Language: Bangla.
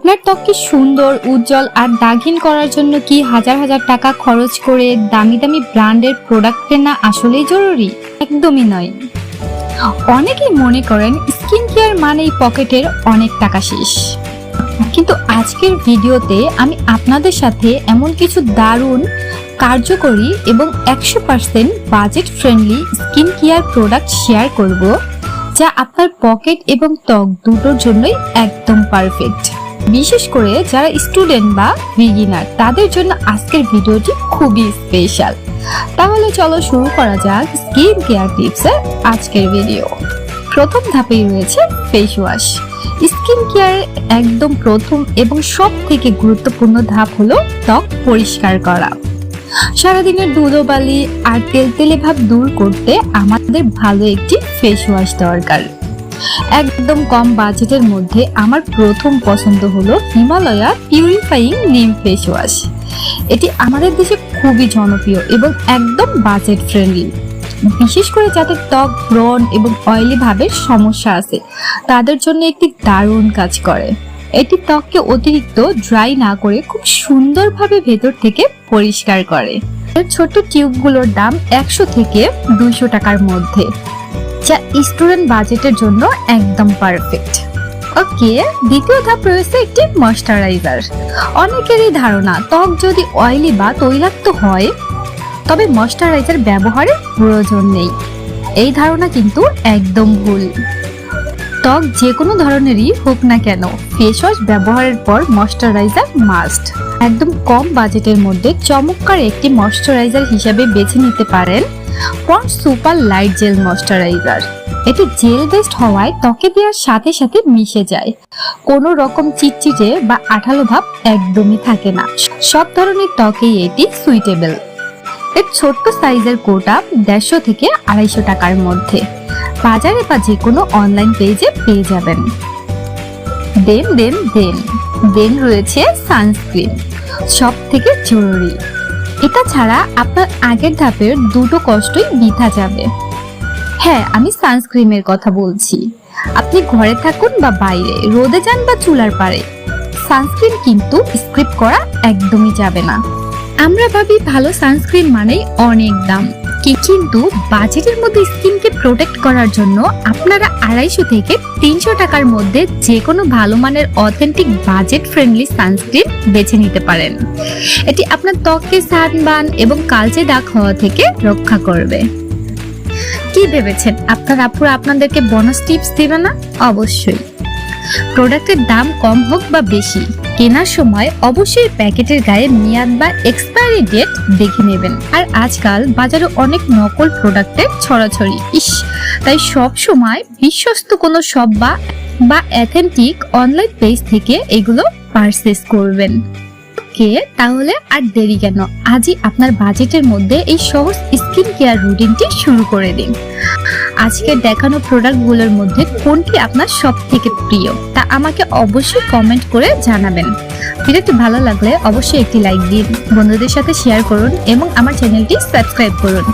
আপনার ত্বককে সুন্দর, উজ্জ্বল আর দাগহীন করার জন্য কি হাজার হাজার টাকা খরচ করে দামি দামি ব্র্যান্ডের প্রোডাক্ট কেনা আসলেই জরুরি? একদমই নয়। অনেকেই মনে করেন স্কিন কেয়ার মানেই পকেটের অনেক টাকা শেষ, কিন্তু আজকের ভিডিওতে আমি আপনাদের সাথে এমন কিছু দারুণ, কার্যকরী এবং 100% budget friendly skin care product share করব, যা আপনার পকেট এবং ত্বক দুটোর জন্যই একদম পারফেক্ট। বিশেষ করে যারা স্টুডেন্ট বা বিগিনার, তাদের জন্য আজকের ভিডিওটি খুবই স্পেশাল। তাহলে চলো শুরু করা যাক স্কিন কেয়ার টিপসের আজকের ভিডিও। প্রথম ধাপেই রয়েছে ফেস ওয়াশ। স্কিন কেয়ারের একদম প্রথম এবং সব থেকে গুরুত্বপূর্ণ ধাপ হলো ত্বক পরিষ্কার করা। সারাদিনের ধুলোবালি আর তেলতেলে ভাব দূর করতে আমাদের ভালো একটি ফেস ওয়াশ দরকার। একদম কম বাজেটের মধ্যে আমার প্রথম পছন্দ হলো হিমালয়া পিউরিফাইং নিম ফেস ওয়াশ। এটি আমাদের দেশে খুবই জনপ্রিয় এবং একদম বাজেট ফ্রেন্ডলি। বিশেষ করে যাদের ত্বক ব্রণ এবং অয়েলি ভাবের সমস্যা আছে, তাদের জন্য একটি দারুণ কাজ করে। এটি ত্বককে অতিরিক্ত ড্রাই না করে খুব সুন্দরভাবে ভেতর থেকে পরিষ্কার করে। এর ছোট টিউবগুলোর দাম 100 থেকে 200 টাকার মধ্যে, যা স্টুডেন্ট বাজেটের জন্য একদম পারফেক্ট। ওকে, দ্বিতীয় ধাপ রয়েছে একটি ময়েশ্চারাইজার। অনেকেরই ধারণা ত্বক যদি অয়েলি বা তৈলাক্ত হয় তবে ময়েশ্চারাইজার ব্যবহারের প্রয়োজন নেই। এই ধারণা কিন্তু একদম ভুল। ত্বক যে কোনো ধরনেরই হোক না কেন, ফেস ওয়াশ ব্যবহারের পর ময়েশ্চারাইজার মাস্ট। একদম কম বাজেটের মধ্যে চমৎকার একটি ময়েশ্চারাইজার হিসেবে বেছে নিতে পারেন Pond's super light gel moisturiser. এটি জেল বেসড হওয়ায় ত্বকে দেওয়ার সাথে সাথে মিশে যায়। কোনো রকম চিটচিটে বা আঠালো ভাব একদমই থাকে না। সব ধরনের ত্বকেই এটি সুইটেবল। এর ছোট্ট সাইজের কোটা 150 থেকে 250 টাকার মধ্যে বাজারে বা যে কোনো অনলাইন পেজে পেয়ে যাবেন। দেন রয়েছে সানস্ক্রিন, সব থেকে জরুরি। এটা ছাড়া আপনার আগের ধাপের দুটো কষ্টই বৃথা যাবে। হ্যাঁ, আমি সানস্ক্রিনের কথা বলছি। আপনি ঘরে থাকুন বা বাইরে, রোদে যান বা চুলার পারে, সানস্ক্রিন কিন্তু স্কিপ করা একদমই যাবে না। আমরা ভাবি ভালো সানস্ক্রিন মানেই অনেক দাম, কিন্তু বাজেটের মধ্যে স্কিনকে প্রোটেক্ট করার জন্য আপনারা 250 থেকে 300 টাকার মধ্যে যে কোনো ভালো মানের অথেন্টিক বাজেট ফ্রেন্ডলি সানস্ক্রিন বেছে নিতে পারেন। এটি আপনার ত্বককে সানবার্ন এবং কালচে দাগ হওয়া থেকে রক্ষা করবে। কি ভেবেছেন আপনার আপুরা আপনাদেরকে বোনাস টিপস দেবে না? অবশ্যই। প্রোডাক্টের দাম কম হোক বা বেশি, কেনার সময় অবশ্যই প্যাকেটের গায়ে মেয়াদ বা এক্সপায়ারি ডেট দেখে নেবেন। আর আজকাল বাজারে অনেক নকল প্রোডাক্টের ছড়াছড়ি, তাই সব সময় বিশ্বস্ত কোনো শপ বা অথেন্টিক অনলাইন পেজ থেকে এগুলো পারচেজ করবেন। তাহলে আর দেরি কেন, আজই আপনার বাজেটের মধ্যে এই সহজ স্কিন কেয়ার রুটিনটি শুরু করে দিন। আজকে দেখানো প্রোডাক্টগুলোর মধ্যে কোনটি আপনার সব থেকে প্রিয় তা আমাকে অবশ্যই কমেন্ট করে জানাবেন। ভিডিওটি ভালো লাগলে অবশ্যই একটি লাইক দিন, বন্ধুদের সাথে শেয়ার করুন এবং আমার চ্যানেলটি সাবস্ক্রাইব করুন।